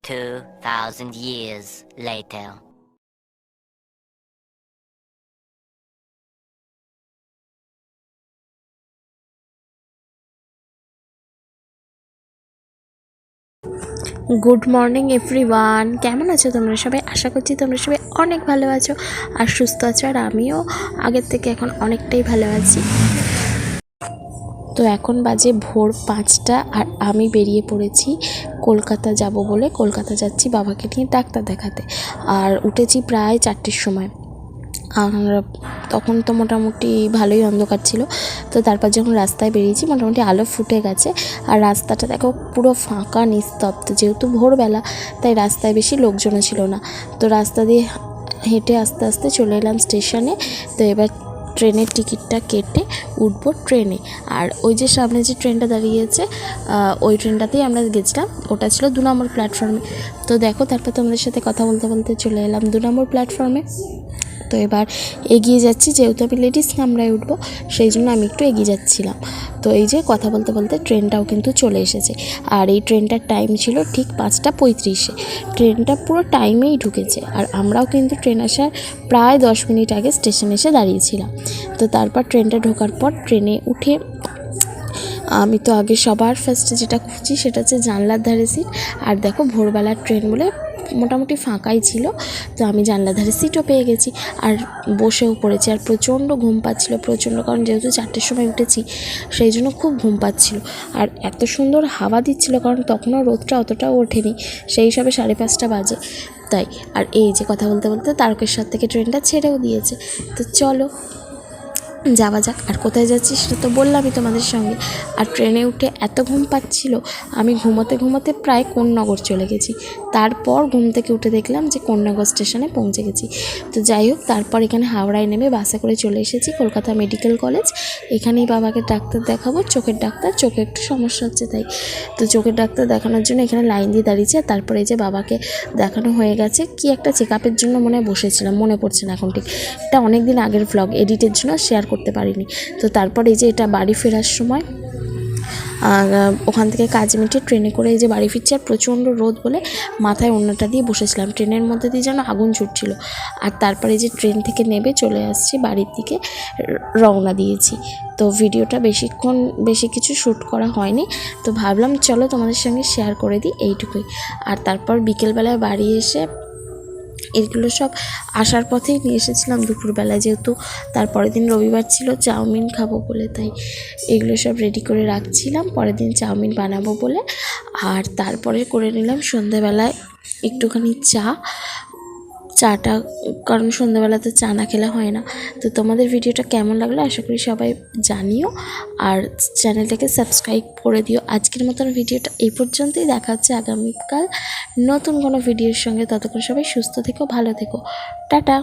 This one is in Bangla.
2,000 years later. Good morning everyone, কেমন আছো তোমরা সবাই? আশা করছি তোমরা সবাই অনেক ভালো আছো আর সুস্থ আছো, আর আমিও আগের থেকে এখন অনেকটাই ভালো আছি। তো এখন বাজে ভোর 5টা আর আমি বেরিয়ে পড়েছি কলকাতা যাব বলে। কলকাতা যাচ্ছি বাবাকে নিয়ে ডাক্তার দেখাতে, আর উঠেছি প্রায় 4টের সময়। আর তখন তো মোটামুটি ভালোই অন্ধকার ছিল। তো তারপর যখন রাস্তায় বেরিয়েছি মোটামুটি আলো ফুটে গেছে, আর রাস্তাটা দেখো পুরো ফাঁকা নিস্তব্ধ, যেহেতু ভোরবেলা তাই রাস্তায় বেশি লোকজনও ছিল না। তো রাস্তা দিয়ে হেঁটে আস্তে আস্তে চলে এলাম স্টেশনে। তো এবার ট্রেনের টিকিটটা কেটে উঠবো ট্রেনে। আর ওই যে সামনে যে ট্রেনটা দাঁড়িয়েছে ওই ট্রেনটাতেই আমরা গেছিলাম, ওটা ছিল 2 নম্বর প্ল্যাটফর্মে। তো দেখো তারপর তোমাদের সাথে কথা বলতে বলতে চলে এলাম 2 নম্বর প্ল্যাটফর্মে। তো এবার এগিয়ে যাচ্ছি, যেহেতু আমি লেডিস কামরায় উঠবো সেই জন্য আমি একটু এগিয়ে যাচ্ছিলাম। তো এই যে কথা বলতে বলতে ট্রেনটাও কিন্তু চলে এসেছে, আর এই ট্রেনটার টাইম ছিল ঠিক 5:35। ট্রেনটা পুরো টাইমেই ঢুকেছে, আর আমরাও কিন্তু ট্রেন আসার প্রায় 10 মিনিট আগে স্টেশনে এসে দাঁড়িয়েছিলাম। তো তারপর ট্রেনটা ঢোকার পর ট্রেনে উঠে আমি তো আগে সবার ফার্স্টে যেটা খুঁজি সেটা হচ্ছে জানলার ধারে সিট। আর দেখো ভোরবেলার ট্রেন বলে মোটামুটি ফাঁকাই ছিল, তো আমি জানলার ধারে সিটও পেয়ে গেছি আর বসেও পড়েছি। আর প্রচণ্ড ঘুম পাচ্ছিলো, প্রচণ্ড, কারণ যেহেতু 4টের সময় উঠেছি সেই জন্য খুব ঘুম পাচ্ছিলো। আর এত সুন্দর হাওয়া দিচ্ছিলো, কারণ তখনও রোদটা অতটাও ওঠেনি, সেই হিসাবে 5:30 বাজে তাই। আর এই যে কথা বলতে বলতে তারকেশ্বর থেকে ট্রেনটা ছেড়েও দিয়েছে। তো চলো যাওয়া যাক। আর কোথায় যাচ্ছি সেটা তো বললামই তোমাদের সঙ্গে। আর ট্রেনে উঠে এত ঘুম পাচ্ছিল, আমি ঘুমোতে ঘুমোতে প্রায় কোন্নগর চলে গেছি। তারপর ঘুম থেকে উঠে দেখলাম যে কোন্নগর স্টেশনে পৌঁছে গেছি। তো যাই হোক, তারপর এখানে হাওড়ায় নেমে বাসে করে চলে এসেছি কলকাতা মেডিকেল কলেজ। এখানেই বাবাকে ডাক্তার দেখাবো, চোখের ডাক্তার, চোখে একটু সমস্যা হচ্ছে তাই। তো চোখের ডাক্তার দেখানোর জন্য এখানে লাইন দিয়ে দাঁড়িয়েছে। তারপরে এই যে বাবাকে দেখানো হয়ে গেছে, কি একটা চেক আপের জন্য মনে বসেছিলাম, মনে পড়ছে না এখন ঠিক। এটা অনেক দিন আগের ভ্লগ, এডিটের জন্য শেয়ার করতে পারিনি। তো তারপর এই যে এটা বাড়ি ফেরার সময়, আর ওখান থেকে কাজ মিটিয়ে ট্রেনে করে এই যে বাড়ি ফিরছি। আর প্রচণ্ড রোদ বলে মাথায় ওড়নাটা দিয়ে বসেছিলাম, ট্রেনের মধ্যে দিয়ে যেন আগুন ছুটছিল। আর তারপরে যে ট্রেন থেকে নেমে চলে আসছি বাড়ির দিকে, রওনা দিয়েছি। তো ভিডিওটা বেশি কিছু শ্যুট করা হয়নি, তো ভাবলাম চলো তোমাদের সঙ্গে শেয়ার করে দিই এইটুকুই। আর তারপর বিকেলবেলায় বাড়ি এসে এগুলো সব আসার পথেই নিয়ে এসেছিলাম দুপুরবেলায়, যেহেতু তারপরের দিন রবিবার ছিল, চাউমিন খাবো বলে, তাই এগুলো সব রেডি করে রাখছিলাম পরের দিন চাউমিন বানাবো বলে। আর তারপরে করে নিলাম সন্ধ্যেবেলায় একটুখানি চাটা, কারণ সন্ধ্যাবেলাতে চা না খেলে হয় না। তো তোমাদের ভিডিওটা কেমন লাগলো আশা করি সবাই জানিও, আর চ্যানেলটাকে সাবস্ক্রাইব করে দিও। আজকের মতন ভিডিওটা এই পর্যন্তই, দেখা হচ্ছে আগামীকাল নতুন কোনো ভিডিওর সঙ্গে। ততক্ষণ সবাই সুস্থ থেকো, ভালো থেকো, টাটা।